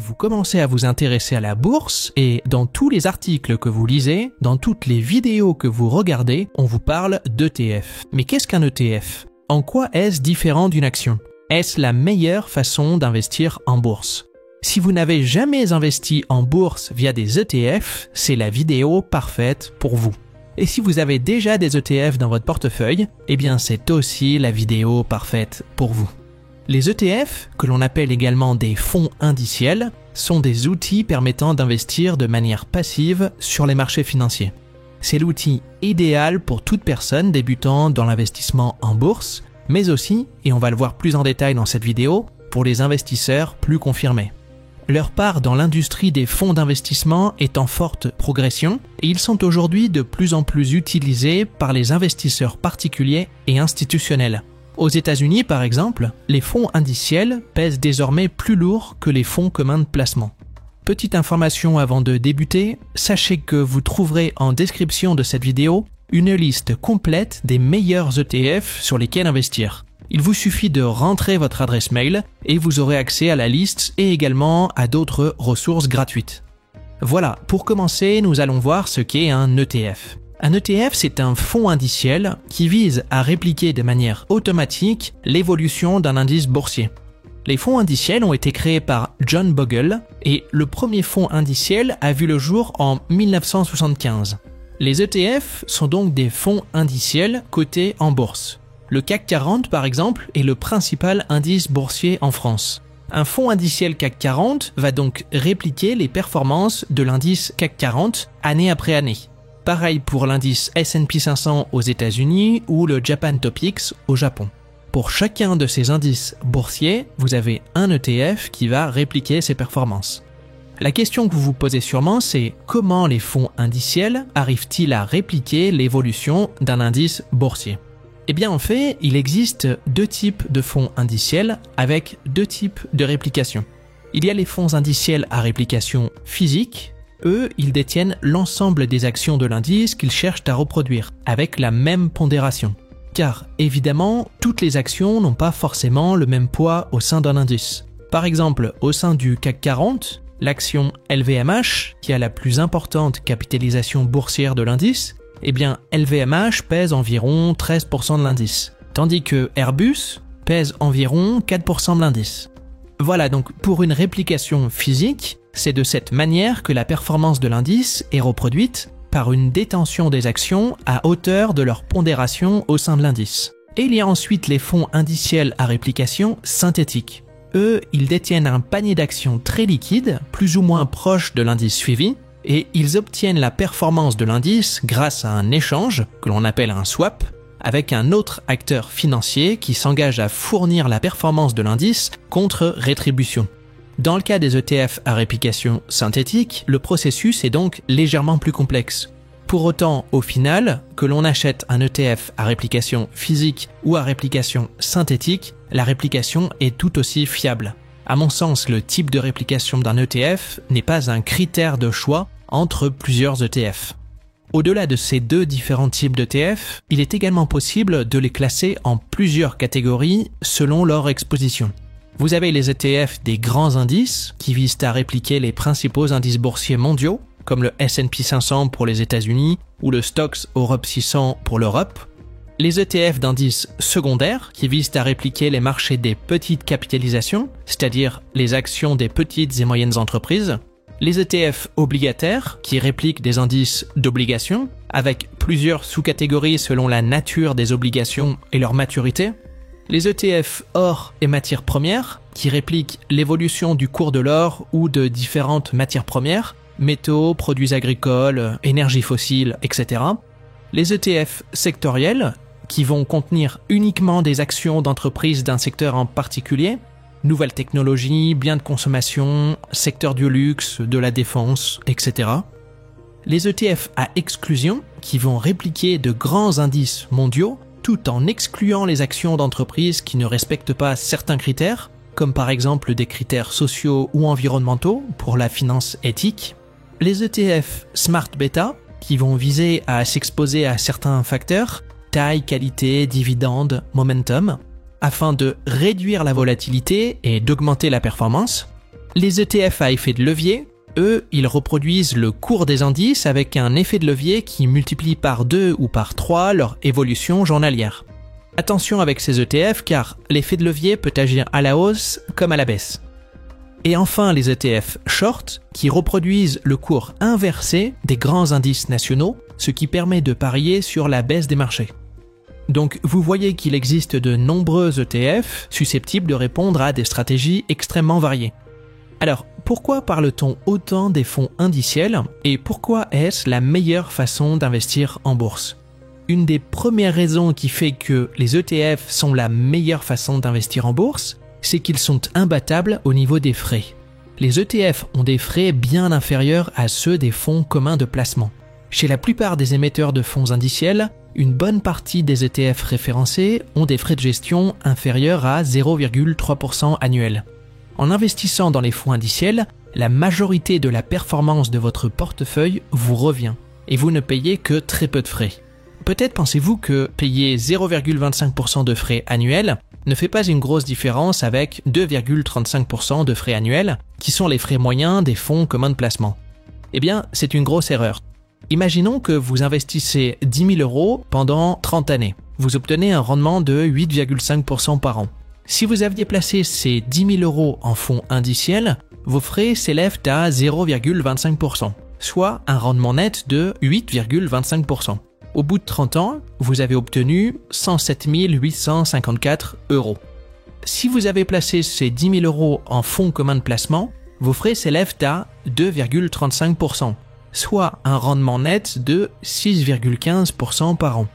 vous commencez à vous intéresser à la bourse et dans tous les articles que vous lisez, dans toutes les vidéos que vous regardez, on vous parle d'ETF. Mais qu'est-ce qu'un ETF? En quoi est-ce différent d'une action? Est-ce la meilleure façon d'investir en bourse? Si vous n'avez jamais investi en bourse via des ETF, c'est la vidéo parfaite pour vous. Et si vous avez déjà des ETF dans votre portefeuille, eh bien c'est aussi la vidéo parfaite pour vous. Les ETF, que l'on appelle également des fonds indiciels, sont des outils permettant d'investir de manière passive sur les marchés financiers. C'est l'outil idéal pour toute personne débutant dans l'investissement en bourse, mais aussi, et on va le voir plus en détail dans cette vidéo, pour les investisseurs plus confirmés. Leur part dans l'industrie des fonds d'investissement est en forte progression et ils sont aujourd'hui de plus en plus utilisés par les investisseurs particuliers et institutionnels. Aux États-Unis, par exemple, les fonds indiciels pèsent désormais plus lourd que les fonds communs de placement. Petite information avant de débuter, sachez que vous trouverez en description de cette vidéo une liste complète des meilleurs ETF sur lesquels investir. Il vous suffit de rentrer votre adresse mail et vous aurez accès à la liste et également à d'autres ressources gratuites. Voilà, pour commencer, nous allons voir ce qu'est un ETF. Un ETF, c'est un fonds indiciel qui vise à répliquer de manière automatique l'évolution d'un indice boursier. Les fonds indiciels ont été créés par John Bogle et le premier fonds indiciel a vu le jour en 1975. Les ETF sont donc des fonds indiciels cotés en bourse. Le CAC 40, par exemple, est le principal indice boursier en France. Un fonds indiciel CAC 40 va donc répliquer les performances de l'indice CAC 40 année après année. Pareil pour l'indice S&P 500 aux États-Unis ou le Japan Topix au Japon. Pour chacun de ces indices boursiers, vous avez un ETF qui va répliquer ces performances. La question que vous vous posez sûrement, c'est comment les fonds indiciels arrivent-ils à répliquer l'évolution d'un indice boursier? Eh bien en fait, il existe deux types de fonds indiciels avec deux types de réplication. Il y a les fonds indiciels à réplication physique. Eux, ils détiennent l'ensemble des actions de l'indice qu'ils cherchent à reproduire, avec la même pondération. Car, évidemment, toutes les actions n'ont pas forcément le même poids au sein d'un indice. Par exemple, au sein du CAC 40, l'action LVMH, qui a la plus importante capitalisation boursière de l'indice, eh bien, LVMH pèse environ 13% de l'indice, tandis que Airbus pèse environ 4% de l'indice. Voilà, donc pour une réplication physique, c'est de cette manière que la performance de l'indice est reproduite par une détention des actions à hauteur de leur pondération au sein de l'indice. Et il y a ensuite les fonds indiciels à réplication synthétique. Eux, ils détiennent un panier d'actions très liquide, plus ou moins proche de l'indice suivi, et ils obtiennent la performance de l'indice grâce à un échange, que l'on appelle un swap, avec un autre acteur financier qui s'engage à fournir la performance de l'indice contre rétribution. Dans le cas des ETF à réplication synthétique, le processus est donc légèrement plus complexe. Pour autant, au final, que l'on achète un ETF à réplication physique ou à réplication synthétique, la réplication est tout aussi fiable. À mon sens, le type de réplication d'un ETF n'est pas un critère de choix entre plusieurs ETF. Au-delà de ces deux différents types d'ETF, il est également possible de les classer en plusieurs catégories selon leur exposition. Vous avez les ETF des grands indices qui visent à répliquer les principaux indices boursiers mondiaux, comme le S&P 500 pour les États-Unis ou le Stoxx Europe 600 pour l'Europe. Les ETF d'indices secondaires qui visent à répliquer les marchés des petites capitalisations, c'est-à-dire les actions des petites et moyennes entreprises. Les ETF obligataires qui répliquent des indices d'obligations avec plusieurs sous-catégories selon la nature des obligations et leur maturité. Les ETF or et matières premières qui répliquent l'évolution du cours de l'or ou de différentes matières premières, métaux, produits agricoles, énergie fossile, etc. Les ETF sectoriels qui vont contenir uniquement des actions d'entreprises d'un secteur en particulier, nouvelles technologies, biens de consommation, secteur du luxe, de la défense, etc. Les ETF à exclusion qui vont répliquer de grands indices mondiaux tout en excluant les actions d'entreprises qui ne respectent pas certains critères, comme par exemple des critères sociaux ou environnementaux pour la finance éthique. Les ETF Smart Beta qui vont viser à s'exposer à certains facteurs, taille, qualité, dividende, momentum, afin de réduire la volatilité et d'augmenter la performance. Les ETF à effet de levier, eux, ils reproduisent le cours des indices avec un effet de levier qui multiplie par 2 ou par 3 leur évolution journalière. Attention avec ces ETF car l'effet de levier peut agir à la hausse comme à la baisse. Et enfin les ETF short qui reproduisent le cours inversé des grands indices nationaux, ce qui permet de parier sur la baisse des marchés. Donc vous voyez qu'il existe de nombreux ETF susceptibles de répondre à des stratégies extrêmement variées. Alors, pourquoi parle-t-on autant des fonds indiciels et pourquoi est-ce la meilleure façon d'investir en bourse ? Une des premières raisons qui fait que les ETF sont la meilleure façon d'investir en bourse, c'est qu'ils sont imbattables au niveau des frais. Les ETF ont des frais bien inférieurs à ceux des fonds communs de placement. Chez la plupart des émetteurs de fonds indiciels, une bonne partie des ETF référencés ont des frais de gestion inférieurs à 0,3% annuel. En investissant dans les fonds indiciels, la majorité de la performance de votre portefeuille vous revient et vous ne payez que très peu de frais. Peut-être pensez-vous que payer 0,25% de frais annuels ne fait pas une grosse différence avec 2,35% de frais annuels, qui sont les frais moyens des fonds communs de placement. Eh bien, c'est une grosse erreur. Imaginons que vous investissez 10 000 € pendant 30 années. Vous obtenez un rendement de 8,5% par an. Si vous aviez placé ces 10 000 € en fonds indiciels, vos frais s'élèvent à 0,25%, soit un rendement net de 8,25%. Au bout de 30 ans, vous avez obtenu 107 854 €. Si vous avez placé ces 10 000 € en fonds communs de placement, vos frais s'élèvent à 2,35%, soit un rendement net de 6,15% par an.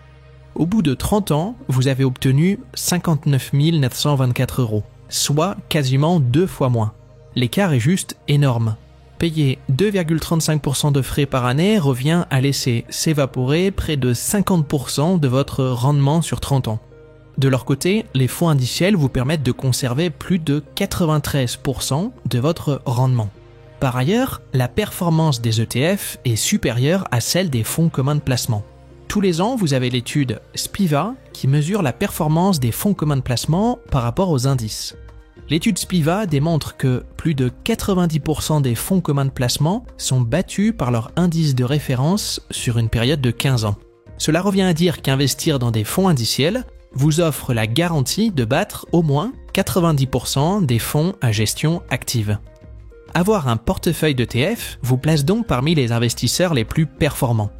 Au bout de 30 ans, vous avez obtenu 59 924 €, soit quasiment 2 fois moins. L'écart est juste énorme. Payer 2,35% de frais par année revient à laisser s'évaporer près de 50% de votre rendement sur 30 ans. De leur côté, les fonds indiciels vous permettent de conserver plus de 93% de votre rendement. Par ailleurs, la performance des ETF est supérieure à celle des fonds communs de placement. Tous les ans, vous avez l'étude Spiva qui mesure la performance des fonds communs de placement par rapport aux indices. L'étude Spiva démontre que plus de 90% des fonds communs de placement sont battus par leur indice de référence sur une période de 15 ans. Cela revient à dire qu'investir dans des fonds indiciels vous offre la garantie de battre au moins 90% des fonds à gestion active. Avoir un portefeuille d'ETF vous place donc parmi les investisseurs les plus performants.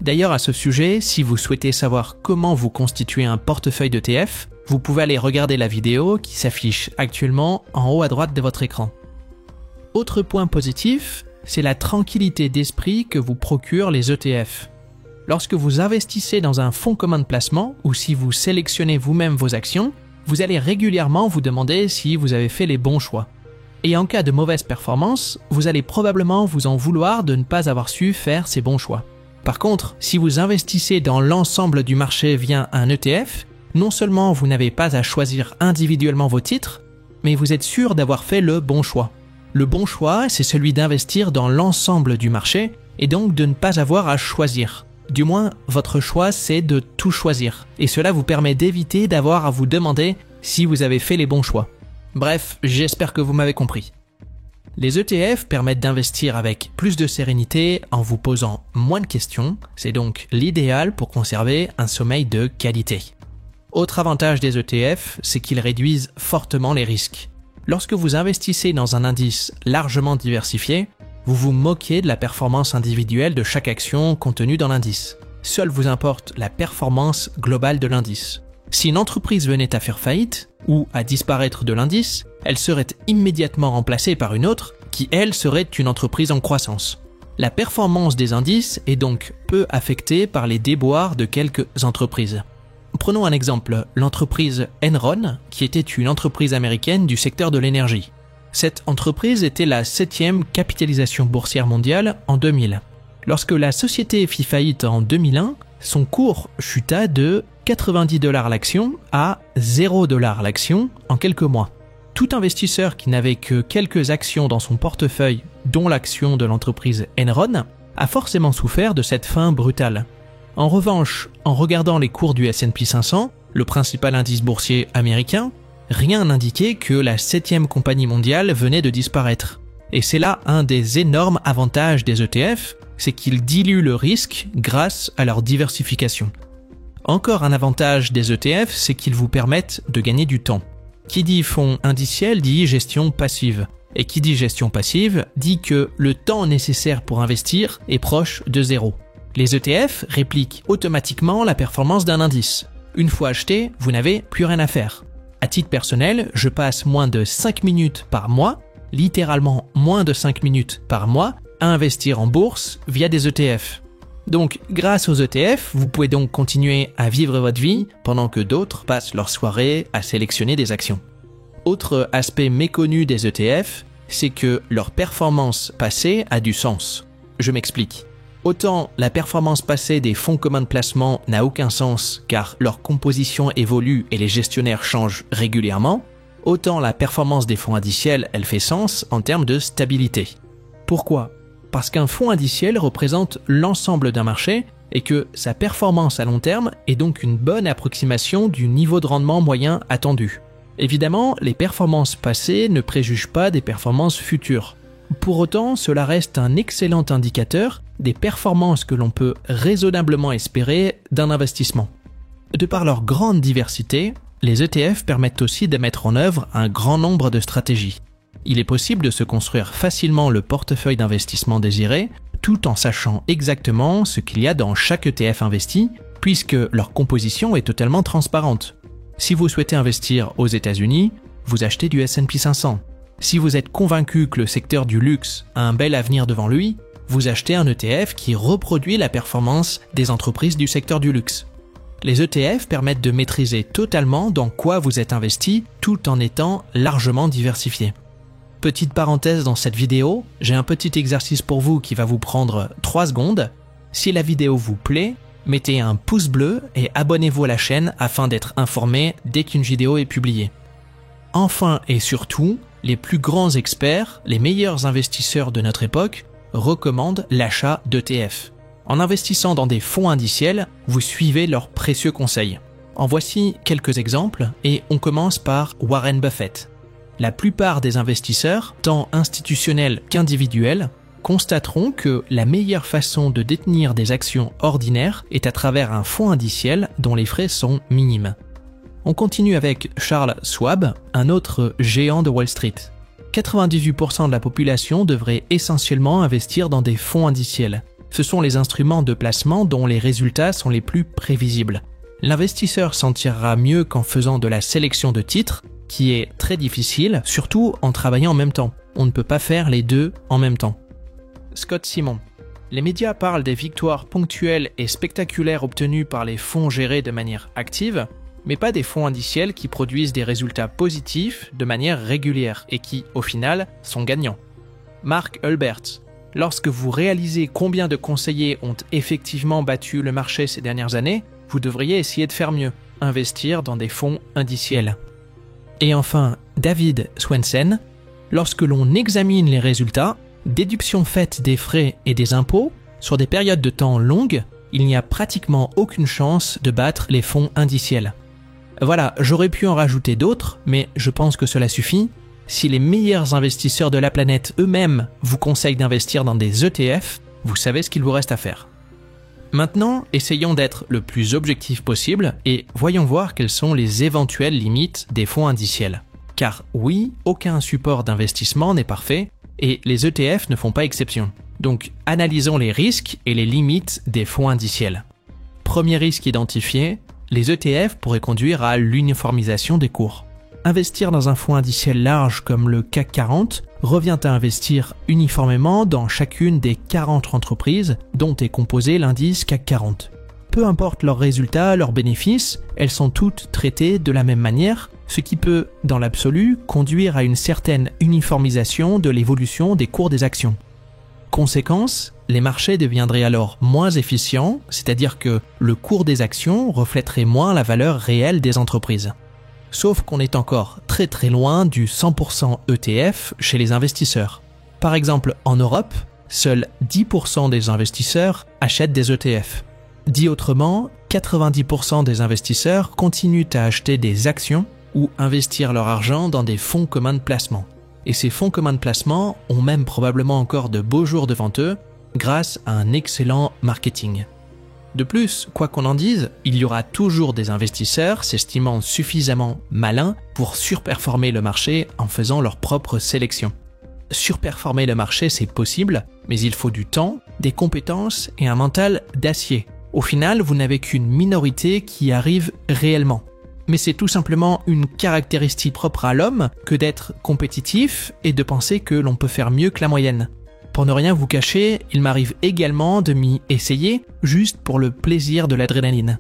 D'ailleurs, à ce sujet, si vous souhaitez savoir comment vous constituer un portefeuille d'ETF, vous pouvez aller regarder la vidéo qui s'affiche actuellement en haut à droite de votre écran. Autre point positif, c'est la tranquillité d'esprit que vous procurent les ETF. Lorsque vous investissez dans un fonds commun de placement ou si vous sélectionnez vous-même vos actions, vous allez régulièrement vous demander si vous avez fait les bons choix. Et en cas de mauvaise performance, vous allez probablement vous en vouloir de ne pas avoir su faire ces bons choix. Par contre, si vous investissez dans l'ensemble du marché via un ETF, non seulement vous n'avez pas à choisir individuellement vos titres, mais vous êtes sûr d'avoir fait le bon choix. Le bon choix, c'est celui d'investir dans l'ensemble du marché et donc de ne pas avoir à choisir. Du moins, votre choix, c'est de tout choisir. Et cela vous permet d'éviter d'avoir à vous demander si vous avez fait les bons choix. Bref, j'espère que vous m'avez compris. Les ETF permettent d'investir avec plus de sérénité en vous posant moins de questions. C'est donc l'idéal pour conserver un sommeil de qualité. Autre avantage des ETF, c'est qu'ils réduisent fortement les risques. Lorsque vous investissez dans un indice largement diversifié, vous vous moquez de la performance individuelle de chaque action contenue dans l'indice. Seul vous importe la performance globale de l'indice. Si une entreprise venait à faire faillite ou à disparaître de l'indice, elle serait immédiatement remplacée par une autre qui, elle, serait une entreprise en croissance. La performance des indices est donc peu affectée par les déboires de quelques entreprises. Prenons un exemple, l'entreprise Enron, qui était une entreprise américaine du secteur de l'énergie. Cette entreprise était la 7e capitalisation boursière mondiale en 2000. Lorsque la société fit faillite en 2001, son cours chuta de 90 $ l'action à 0 $ l'action en quelques mois. Tout investisseur qui n'avait que quelques actions dans son portefeuille, dont l'action de l'entreprise Enron, a forcément souffert de cette fin brutale. En revanche, en regardant les cours du S&P 500, le principal indice boursier américain, rien n'indiquait que la 7e compagnie mondiale venait de disparaître. Et c'est là un des énormes avantages des ETF, c'est qu'ils diluent le risque grâce à leur diversification. Encore un avantage des ETF, c'est qu'ils vous permettent de gagner du temps. Qui dit fonds indiciel dit gestion passive. Et qui dit gestion passive dit que le temps nécessaire pour investir est proche de zéro. Les ETF répliquent automatiquement la performance d'un indice. Une fois acheté, vous n'avez plus rien à faire. À titre personnel, je passe moins de 5 minutes par mois, littéralement moins de 5 minutes par mois, à investir en bourse via des ETF. Donc, grâce aux ETF, vous pouvez donc continuer à vivre votre vie pendant que d'autres passent leur soirée à sélectionner des actions. Autre aspect méconnu des ETF, c'est que leur performance passée a du sens. Je m'explique. Autant la performance passée des fonds communs de placement n'a aucun sens car leur composition évolue et les gestionnaires changent régulièrement, autant la performance des fonds indiciels, elle fait sens en termes de stabilité. Pourquoi ? Parce qu'un fonds indiciel représente l'ensemble d'un marché et que sa performance à long terme est donc une bonne approximation du niveau de rendement moyen attendu. Évidemment, les performances passées ne préjugent pas des performances futures. Pour autant, cela reste un excellent indicateur des performances que l'on peut raisonnablement espérer d'un investissement. De par leur grande diversité, les ETF permettent aussi de mettre en œuvre un grand nombre de stratégies. Il est possible de se construire facilement le portefeuille d'investissement désiré, tout en sachant exactement ce qu'il y a dans chaque ETF investi, puisque leur composition est totalement transparente. Si vous souhaitez investir aux États-Unis, vous achetez du S&P 500. Si vous êtes convaincu que le secteur du luxe a un bel avenir devant lui, vous achetez un ETF qui reproduit la performance des entreprises du secteur du luxe. Les ETF permettent de maîtriser totalement dans quoi vous êtes investi tout en étant largement diversifié. Petite parenthèse dans cette vidéo, j'ai un petit exercice pour vous qui va vous prendre 3 secondes. Si la vidéo vous plaît, mettez un pouce bleu et abonnez-vous à la chaîne afin d'être informé dès qu'une vidéo est publiée. Enfin et surtout, les plus grands experts, les meilleurs investisseurs de notre époque, recommandent l'achat d'ETF. En investissant dans des fonds indiciels, vous suivez leurs précieux conseils. En voici quelques exemples et on commence par Warren Buffett. La plupart des investisseurs, tant institutionnels qu'individuels, constateront que la meilleure façon de détenir des actions ordinaires est à travers un fonds indiciel dont les frais sont minimes. On continue avec Charles Schwab, un autre géant de Wall Street. 98% de la population devrait essentiellement investir dans des fonds indiciels. Ce sont les instruments de placement dont les résultats sont les plus prévisibles. L'investisseur s'en tirera mieux qu'en faisant de la sélection de titres, qui est très difficile, surtout en travaillant en même temps. On ne peut pas faire les deux en même temps. Scott Simon. Les médias parlent des victoires ponctuelles et spectaculaires obtenues par les fonds gérés de manière active, mais pas des fonds indiciels qui produisent des résultats positifs de manière régulière et qui, au final, sont gagnants. Mark Hulbert. Lorsque vous réalisez combien de conseillers ont effectivement battu le marché ces dernières années, vous devriez essayer de faire mieux, investir dans des fonds indiciels. Et enfin, David Swensen. Lorsque l'on examine les résultats, déduction faite des frais et des impôts, sur des périodes de temps longues, il n'y a pratiquement aucune chance de battre les fonds indiciels. Voilà, j'aurais pu en rajouter d'autres, mais je pense que cela suffit. Si les meilleurs investisseurs de la planète eux-mêmes vous conseillent d'investir dans des ETF, vous savez ce qu'il vous reste à faire. Maintenant, essayons d'être le plus objectif possible et voyons voir quelles sont les éventuelles limites des fonds indiciels. Car oui, aucun support d'investissement n'est parfait et les ETF ne font pas exception. Donc, analysons les risques et les limites des fonds indiciels. Premier risque identifié, les ETF pourraient conduire à l'uniformisation des cours. Investir dans un fonds indiciel large comme le CAC 40 revient à investir uniformément dans chacune des 40 entreprises dont est composé l'indice CAC 40. Peu importe leurs résultats, leurs bénéfices, elles sont toutes traitées de la même manière, ce qui peut, dans l'absolu, conduire à une certaine uniformisation de l'évolution des cours des actions. Conséquence, les marchés deviendraient alors moins efficients, c'est-à-dire que le cours des actions reflèterait moins la valeur réelle des entreprises. Sauf qu'on est encore très très loin du 100% ETF chez les investisseurs. Par exemple, en Europe, seuls 10% des investisseurs achètent des ETF. Dit autrement, 90% des investisseurs continuent à acheter des actions ou investir leur argent dans des fonds communs de placement. et ces fonds communs de placement ont même probablement encore de beaux jours devant eux grâce à un excellent marketing. De plus, quoi qu'on en dise, il y aura toujours des investisseurs s'estimant suffisamment malins pour surperformer le marché en faisant leur propre sélection. Surperformer le marché, c'est possible, mais il faut du temps, des compétences et un mental d'acier. Au final, vous n'avez qu'une minorité qui y arrive réellement. Mais c'est tout simplement une caractéristique propre à l'homme que d'être compétitif et de penser que l'on peut faire mieux que la moyenne. Pour ne rien vous cacher, il m'arrive également de m'y essayer juste pour le plaisir de l'adrénaline.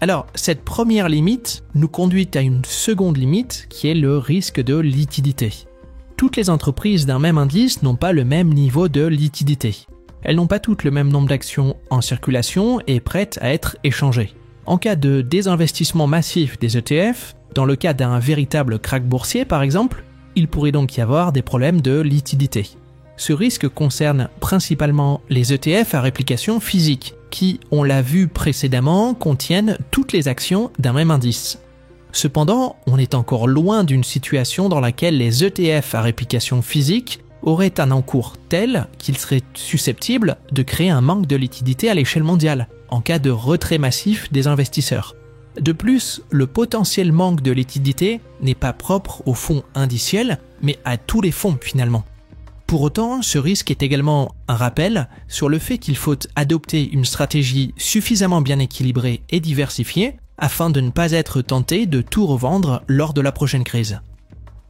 Alors, cette première limite nous conduit à une seconde limite qui est le risque de liquidité. Toutes les entreprises d'un même indice n'ont pas le même niveau de liquidité. Elles n'ont pas toutes le même nombre d'actions en circulation et prêtes à être échangées. En cas de désinvestissement massif des ETF, dans le cas d'un véritable krach boursier par exemple, il pourrait donc y avoir des problèmes de liquidité. Ce risque concerne principalement les ETF à réplication physique, qui, on l'a vu précédemment, contiennent toutes les actions d'un même indice. Cependant, on est encore loin d'une situation dans laquelle les ETF à réplication physique auraient un encours tel qu'ils seraient susceptibles de créer un manque de liquidité à l'échelle mondiale, en cas de retrait massif des investisseurs. De plus, le potentiel manque de liquidité n'est pas propre aux fonds indiciels, mais à tous les fonds finalement. Pour autant, ce risque est également un rappel sur le fait qu'il faut adopter une stratégie suffisamment bien équilibrée et diversifiée afin de ne pas être tenté de tout revendre lors de la prochaine crise.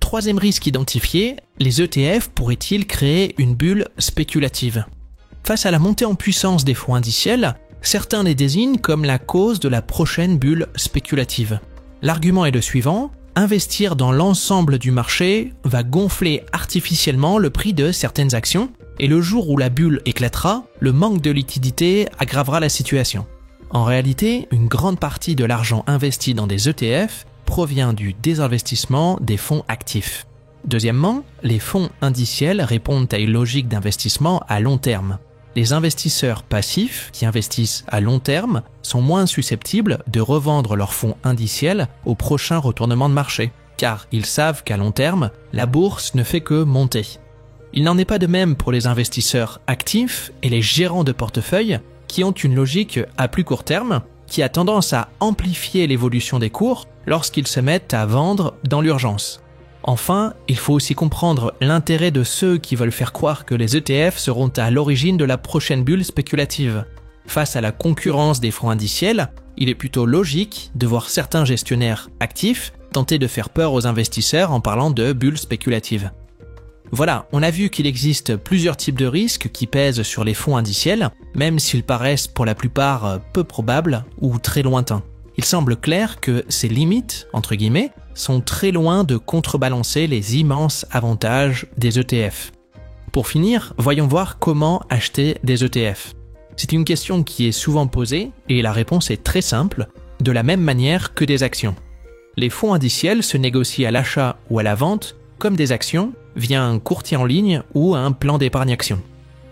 Troisième risque identifié, les ETF pourraient-ils créer une bulle spéculative? Face à la montée en puissance des fonds indiciels, certains les désignent comme la cause de la prochaine bulle spéculative. L'argument est le suivant: investir dans l'ensemble du marché va gonfler artificiellement le prix de certaines actions et le jour où la bulle éclatera, le manque de liquidité aggravera la situation. En réalité, une grande partie de l'argent investi dans des ETF provient du désinvestissement des fonds actifs. Deuxièmement, les fonds indiciels répondent à une logique d'investissement à long terme. Les investisseurs passifs qui investissent à long terme sont moins susceptibles de revendre leurs fonds indiciels au prochain retournement de marché, car ils savent qu'à long terme, la bourse ne fait que monter. Il n'en est pas de même pour les investisseurs actifs et les gérants de portefeuille qui ont une logique à plus court terme, qui a tendance à amplifier l'évolution des cours lorsqu'ils se mettent à vendre dans l'urgence. Enfin, il faut aussi comprendre l'intérêt de ceux qui veulent faire croire que les ETF seront à l'origine de la prochaine bulle spéculative. Face à la concurrence des fonds indiciels, il est plutôt logique de voir certains gestionnaires actifs tenter de faire peur aux investisseurs en parlant de bulle spéculative. Voilà, on a vu qu'il existe plusieurs types de risques qui pèsent sur les fonds indiciels, même s'ils paraissent pour la plupart peu probables ou très lointains. Il semble clair que ces limites, entre guillemets, sont très loin de contrebalancer les immenses avantages des ETF. Pour finir, voyons voir comment acheter des ETF. C'est une question qui est souvent posée et la réponse est très simple, de la même manière que des actions. Les fonds indiciels se négocient à l'achat ou à la vente comme des actions via un courtier en ligne ou un plan d'épargne action.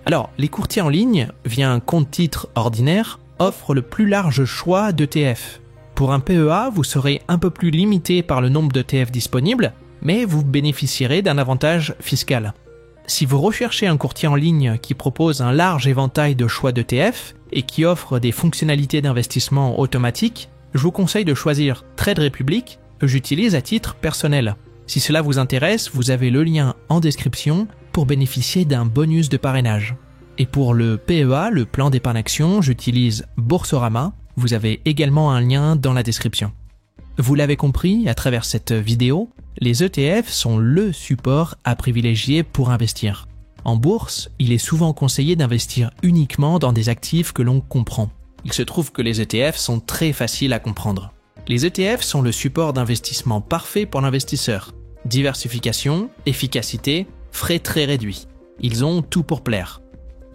Alors, les courtiers en ligne, via un compte-titre ordinaire, offrent le plus large choix d'ETF. Pour un PEA, vous serez un peu plus limité par le nombre d'ETF disponibles, mais vous bénéficierez d'un avantage fiscal. Si vous recherchez un courtier en ligne qui propose un large éventail de choix d'ETF et qui offre des fonctionnalités d'investissement automatiques, je vous conseille de choisir Trade Republic, que j'utilise à titre personnel. Si cela vous intéresse, vous avez le lien en description pour bénéficier d'un bonus de parrainage. Et pour le PEA, le plan d'épargne action, j'utilise Boursorama. Vous avez également un lien dans la description. Vous l'avez compris à travers cette vidéo, les ETF sont le support à privilégier pour investir. En bourse, il est souvent conseillé d'investir uniquement dans des actifs que l'on comprend. Il se trouve que les ETF sont très faciles à comprendre. Les ETF sont le support d'investissement parfait pour l'investisseur. Diversification, efficacité, frais très réduits. Ils ont tout pour plaire.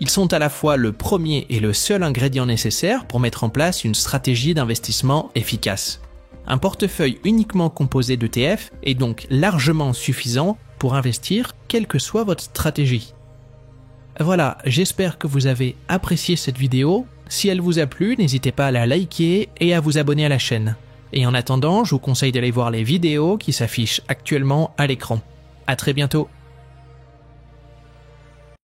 Ils sont à la fois le premier et le seul ingrédient nécessaire pour mettre en place une stratégie d'investissement efficace. Un portefeuille uniquement composé d'ETF est donc largement suffisant pour investir, quelle que soit votre stratégie. Voilà, j'espère que vous avez apprécié cette vidéo. Si elle vous a plu, n'hésitez pas à la liker et à vous abonner à la chaîne. Et en attendant, je vous conseille d'aller voir les vidéos qui s'affichent actuellement à l'écran. À très bientôt.